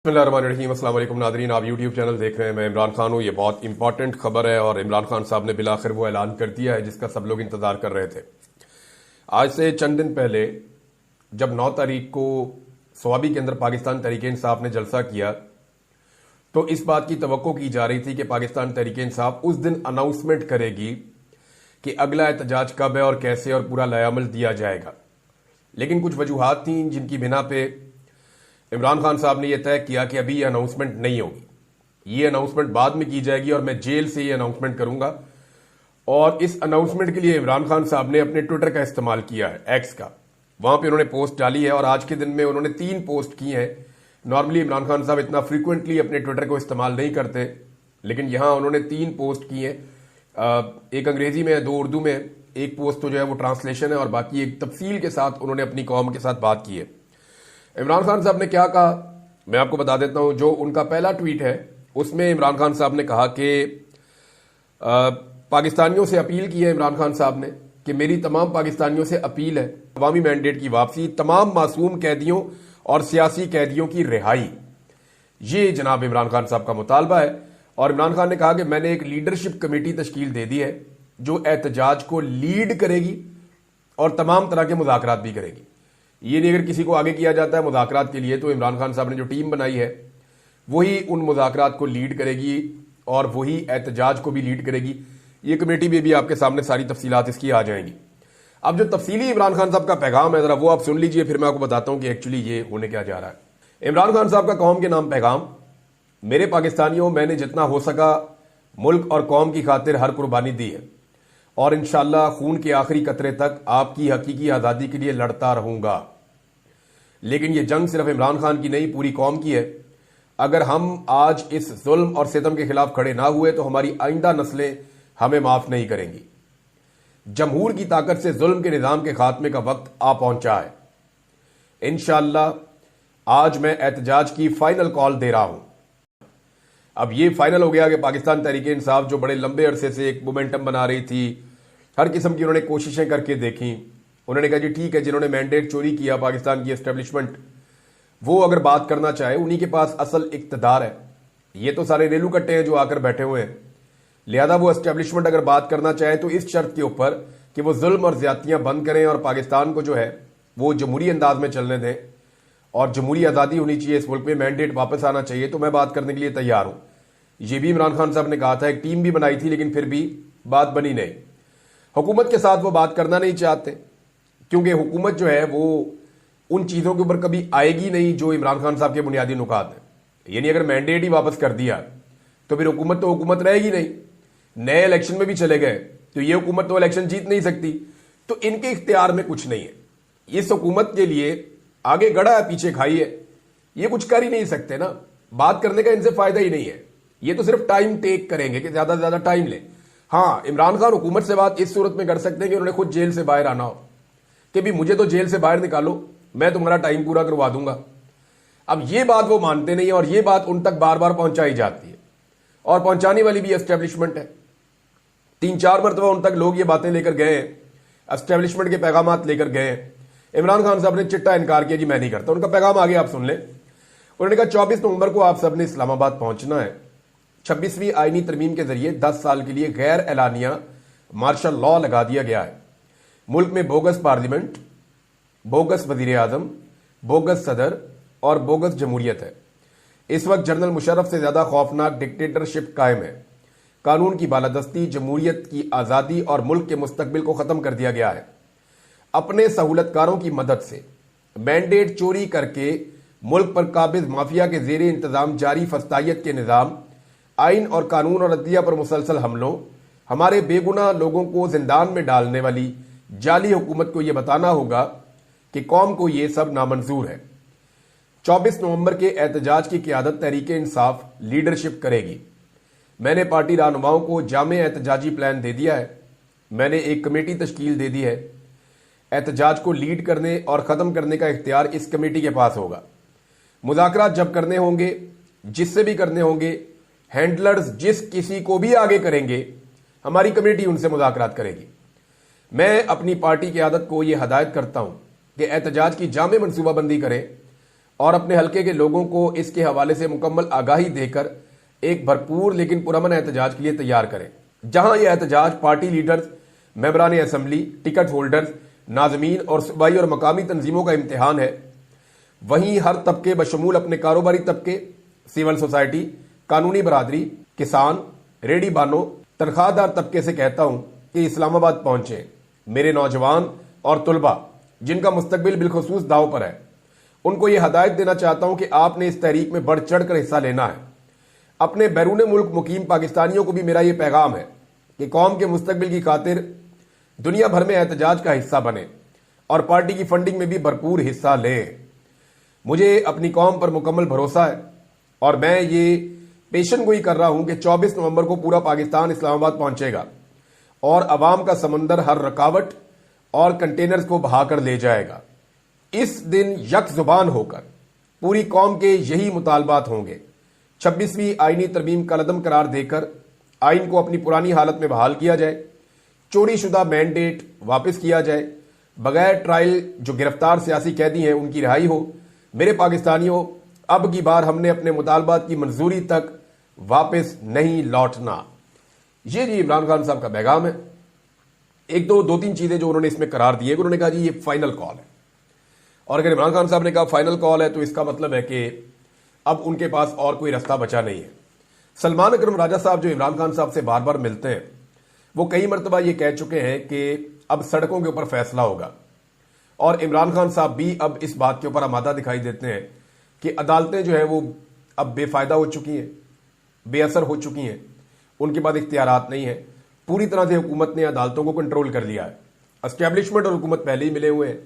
बिस्मिल्लाहिर्रहमानिर्रहीम। अस्सलाम वालेकुम नादरीन, आप यूट्यूब चैनल देख रहे हैं। मैं इमरान खान हूँ। ये बहुत इंपॉर्टेंट खबर है और इमरान खान साहब ने बिलाखिर वो ऐलान कर दिया है जिसका सब लोग इंतजार कर रहे थे। आज से चंद दिन पहले जब 9 तारीख को स्वाबी के अंदर पाकिस्तान तहरीक इंसाफ ने जलसा किया तो इस बात की तवक्को की जा रही थी कि पाकिस्तान तहरीक इंसाफ उस दिन अनाउंसमेंट करेगी कि अगला एहतजाज कब है और कैसे और पूरा लायामल दिया जाएगा। लेकिन कुछ वजूहात थी जिनकी बिना पे इमरान खान साहब ने यह तय किया कि अभी ये अनाउंसमेंट नहीं होगी, ये अनाउंसमेंट बाद में की जाएगी और मैं जेल से ये अनाउंसमेंट करूंगा। और इस अनाउंसमेंट के लिए इमरान खान साहब ने अपने ट्विटर का इस्तेमाल किया है, एक्स का। वहां पे उन्होंने पोस्ट डाली है और आज के दिन में उन्होंने 3 पोस्ट की हैं। नॉर्मली इमरान खान साहब इतना फ्रीक्वेंटली अपने ट्विटर को इस्तेमाल नहीं करते, लेकिन यहां उन्होंने 3 पोस्ट की हैं। एक अंग्रेजी में है, 2 उर्दू में। एक पोस्ट तो जो है वो ट्रांसलेशन है और बाकी एक तफसील के साथ उन्होंने अपनी कौम के साथ बात की है। इमरान खान साहब ने क्या कहा मैं आपको बता देता हूं। जो उनका पहला ट्वीट है उसमें इमरान खान साहब ने कहा कि पाकिस्तानियों से अपील की है इमरान खान साहब ने कि मेरी तमाम पाकिस्तानियों से अपील है अवामी मैंडेट की वापसी, तमाम मासूम कैदियों और सियासी कैदियों की रिहाई। ये जनाब इमरान खान साहब का मुतालबा है। और इमरान खान ने कहा कि मैंने एक लीडरशिप कमेटी तश्कील दे दी है जो एहतजाज को लीड करेगी और तमाम तरह के मुज़ाकरात भी करेगी। ये नहीं अगर किसी को आगे किया जाता है मुज़ाकरात के लिए तो इमरान खान साहब ने जो टीम बनाई है वही उन मुज़ाकरात को लीड करेगी और वही एहतजाज को भी लीड करेगी। ये कमेटी भी आपके सामने सारी तफसीलात इसकी आ जाएंगी। अब जो तफसीली इमरान खान साहब का पैगाम है जरा वो आप सुन लीजिए, फिर मैं आपको बताता हूं कि एक्चुअली ये होने क्या जा रहा है। इमरान खान साहब का कौम के नाम पैगाम। मेरे पाकिस्तानियों, मैंने जितना हो सका मुल्क और कौम की खातिर हर कुर्बानी दी है और इंशाअल्लाह खून के आखिरी कतरे तक आपकी हकीकी आज़ादी के लिए लड़ता रहूंगा। लेकिन यह जंग सिर्फ इमरान खान की नहीं, पूरी कौम की है। अगर हम आज इस जुल्म और सितम के खिलाफ खड़े ना हुए तो हमारी आइंदा नस्लें हमें माफ नहीं करेंगी। जमहूर की ताकत से जुल्म के निजाम के खात्मे का वक्त आ पहुंचा है। इंशाअल्लाह आज मैं एहतजाज की फाइनल कॉल दे रहा हूं। अब ये फाइनल हो गया कि पाकिस्तान तहरीक इंसाफ जो बड़े लंबे अरसे से एक मोमेंटम बना रही थी, हर किस्म की उन्होंने कोशिशें करके देखी। उन्होंने कहा जी ठीक है, जिन्होंने मैंडेट चोरी किया पाकिस्तान की एस्टेब्लिशमेंट, वो अगर बात करना चाहे उन्हीं के पास असल इक्तदार है। ये तो सारे रेलू कट्टे हैं जो आकर बैठे हुए हैं। लिहाजा वो एस्टेब्लिशमेंट अगर बात करना चाहे तो इस शर्त के ऊपर कि वो जुल्म और ज्यादतियां बंद करें और पाकिस्तान को जो है वो जमहूरी अंदाज में चलने दें और जमहूरी आज़ादी होनी चाहिए इस मुल्क में, मैंडेट वापस आना चाहिए, तो मैं बात करने के लिए तैयार हूं। ये भी इमरान खान साहब ने कहा था, एक टीम भी बनाई थी लेकिन फिर भी बात बनी नहीं। हुकूमत के साथ वो बात करना नहीं चाहते क्योंकि हुकूमत जो है वो उन चीज़ों के ऊपर कभी आएगी नहीं जो इमरान खान साहब के बुनियादी नुकात हैं। यानी अगर मैंडेट ही वापस कर दिया तो फिर हुकूमत तो हुकूमत रहेगी नहीं। नए इलेक्शन में भी चले गए तो ये हुकूमत तो इलेक्शन जीत नहीं सकती, तो इनके इख्तियार में कुछ नहीं है। इस हुकूमत के लिए आगे गड़ा है पीछे खाई है, ये कुछ कर ही नहीं सकते ना। बात करने का इनसे फायदा ही नहीं है। ये तो सिर्फ टाइम टेक करेंगे कि ज्यादा से ज्यादा टाइम ले। हाँ, इमरान खान हुकूमत से बात इस सूरत में कर सकते हैं कि उन्होंने खुद जेल से बाहर आना हो कि भी मुझे तो जेल से बाहर निकालो, मैं तुम्हारा टाइम पूरा करवा दूंगा। अब ये बात वो मानते नहीं है और ये बात उन तक बार बार पहुंचाई जाती है और पहुंचाने वाली भी एस्टेब्लिशमेंट है। 3-4 मरतबा उन तक लोग ये बातें लेकर गए हैं, एस्टेब्लिशमेंट के पैगाम लेकर गए हैं। इमरान खान साहब ने चिट्टा इनकार किया, जी मैं नहीं करता। उनका पैगाम आगे आप सुन लें। उन्होंने कहा 24 नवंबर को आप सबने इस्लामाबाद पहुंचना है। 26वीं आईनी तरमीम के जरिए 10 साल के लिए गैर एलानिया मार्शल लॉ लगा दिया गया है। मुल्क में बोगस पार्लियामेंट, बोगस वजीर आजम, बोगस सदर और बोगस जमहूरियत है। इस वक्त जनरल मुशर्रफ से ज्यादा खौफनाक डिक्टेटरशिप कायम है। कानून की बालादस्ती, जमहूरियत की आजादी और मुल्क के मुस्तकबिल को खत्म कर दिया गया है। अपने सहूलतकारों की मदद से मैंडेट चोरी करके मुल्क पर काबिज माफिया के जेर इंतजाम जारी फस्तायत के निजाम, आइन और कानून और अदलिया पर मुसलसल हमलों, हमारे बेगुनाह लोगों को जिंदान में डालने वाली जाली हुकूमत को यह बताना होगा कि कौम को यह सब नामंजूर है। 24 नवंबर के एहतजाज की क़यादत तहरीक इंसाफ लीडरशिप करेगी। मैंने पार्टी रहनुमाओं को जामे एहतजाजी प्लान दे दिया है। मैंने एक कमेटी तश्कील दे दी है। एहतजाज को लीड करने और ख़त्म करने का इख्तियार इस कमेटी के पास होगा। मुज़ाकरात जब करने होंगे, जिससे भी करने होंगे, हैंडलर्स जिस किसी को भी आगे करेंगे, हमारी कमेटी उनसे मुज़ाकरात करेगी। मैं अपनी पार्टी की आदत को यह हदायत करता हूं कि एहतजाज की जामे मनसूबाबंदी करें اور اپنے حلقے کے لوگوں کو اس کے حوالے سے مکمل آگاہی دے کر ایک بھرپور لیکن پرامن احتجاج کے لیے تیار کریں، جہاں یہ احتجاج پارٹی لیڈرز، ممبران اسمبلی، ٹکٹ ہولڈرز، ناظمین اور صوبائی اور مقامی تنظیموں کا امتحان ہے، وہیں ہر طبقے بشمول اپنے کاروباری طبقے، سول سوسائٹی، قانونی برادری، کسان، ریڑھی بانوں، تنخواہ دار طبقے سے کہتا ہوں کہ اسلام آباد پہنچیں۔ میرے نوجوان اور طلباء جن کا مستقبل بالخصوص داؤ پر ہے، ان کو یہ ہدایت دینا چاہتا ہوں کہ آپ نے اس تحریک میں بڑھ چڑھ کر حصہ لینا ہے۔ اپنے بیرون ملک مقیم پاکستانیوں کو بھی میرا یہ پیغام ہے کہ قوم کے مستقبل کی خاطر دنیا بھر میں احتجاج کا حصہ بنیں اور پارٹی کی فنڈنگ میں بھی بھرپور حصہ لیں۔ مجھے اپنی قوم پر مکمل بھروسہ ہے اور میں یہ پیشن گوئی کر رہا ہوں کہ 24 نومبر کو پورا پاکستان اسلام آباد پہنچے گا اور عوام کا سمندر ہر رکاوٹ اور کنٹینرز کو بہا کر لے جائے گا۔ اس دن یک زبان ہو کر پوری قوم کے یہی مطالبات ہوں گے۔ 26ویں آئینی ترمیم کا قدم قرار دے کر آئین کو اپنی پرانی حالت میں بحال کیا جائے، چوری شدہ مینڈیٹ واپس کیا جائے، بغیر ٹرائل جو گرفتار سیاسی قیدی ہیں ان کی رہائی ہو۔ میرے پاکستانیوں، اب کی بار ہم نے اپنے مطالبات کی منظوری تک واپس نہیں لوٹنا۔ یہ جی عمران خان صاحب کا پیغام ہے۔ ایک دو تین چیزیں جو انہوں نے اس میں قرار دی ہے، انہوں نے کہا جی یہ فائنل کال ہے، اور اگر عمران خان صاحب نے کہا فائنل کال ہے تو اس کا مطلب ہے کہ اب ان کے پاس اور کوئی رستہ بچا نہیں ہے۔ سلمان اکرم راجہ صاحب جو عمران خان صاحب سے بار بار ملتے ہیں، وہ کئی مرتبہ یہ کہہ چکے ہیں کہ اب سڑکوں کے اوپر فیصلہ ہوگا، اور عمران خان صاحب بھی اب اس بات کے اوپر آمادہ دکھائی دیتے ہیں کہ عدالتیں جو ہے وہ اب بے فائدہ ہو چکی ہیں، بے اثر ہو چکی ہیں، ان کے پاس اختیارات نہیں ہیں۔ پوری طرح سے حکومت نے عدالتوں کو کنٹرول کر لیا ہے، اسٹیبلشمنٹ اور حکومت پہلے ہی ملے ہوئے ہیں،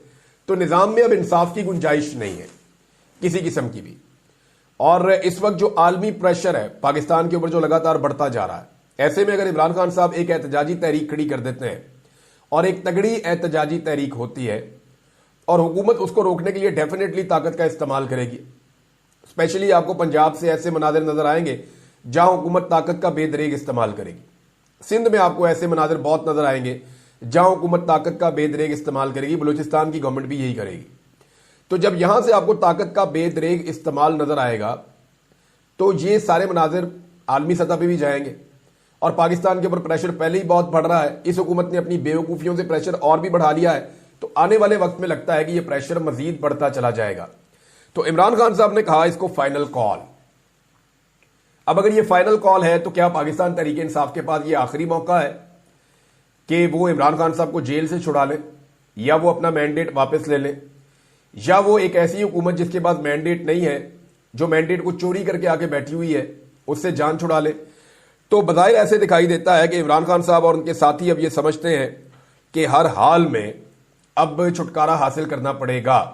تو نظام میں اب انصاف کی گنجائش نہیں ہے کسی قسم کی بھی۔ اور اس وقت جو عالمی پریشر ہے پاکستان کے اوپر جو لگاتار بڑھتا جا رہا ہے، ایسے میں اگر عمران خان صاحب ایک احتجاجی تحریک کھڑی کر دیتے ہیں اور ایک تگڑی احتجاجی تحریک ہوتی ہے، اور حکومت اس کو روکنے کے لیے ڈیفینیٹلی طاقت کا استعمال کرے گی۔ اسپیشلی آپ کو پنجاب سے ایسے مناظر نظر آئیں گے جہاں حکومت طاقت کا بے دریغ استعمال کرے گی۔ سندھ میں آپ کو ایسے مناظر بہت نظر آئیں گے جہاں حکومت طاقت کا بے دریغ استعمال کرے گی۔ بلوچستان کی گورنمنٹ بھی یہی کرے گی۔ تو جب یہاں سے آپ کو طاقت کا بے دریغ استعمال نظر آئے گا تو یہ سارے مناظر عالمی سطح پہ بھی جائیں گے، اور پاکستان کے اوپر پریشر پہلے ہی بہت بڑھ رہا ہے۔ اس حکومت نے اپنی بیوقوفیوں سے پریشر اور بھی بڑھا لیا ہے، تو آنے والے وقت میں لگتا ہے کہ یہ پریشر مزید بڑھتا چلا جائے گا۔ تو عمران خان صاحب نے کہا اس کو فائنل کال۔ اب اگر یہ فائنل کال ہے تو کیا پاکستان تحریک انصاف کے پاس یہ آخری موقع ہے کہ وہ عمران خان صاحب کو جیل سے چھڑا لیں، یا وہ اپنا مینڈیٹ واپس لے لیں، یا وہ ایک ایسی حکومت جس کے پاس مینڈیٹ نہیں ہے، جو مینڈیٹ کو چوری کر کے آ کے بیٹھی ہوئی ہے، اس سے جان چھڑا لے؟ تو بظاہر ایسے دکھائی دیتا ہے کہ عمران خان صاحب اور ان کے ساتھی اب یہ سمجھتے ہیں کہ ہر حال میں اب چھٹکارا حاصل کرنا پڑے گا۔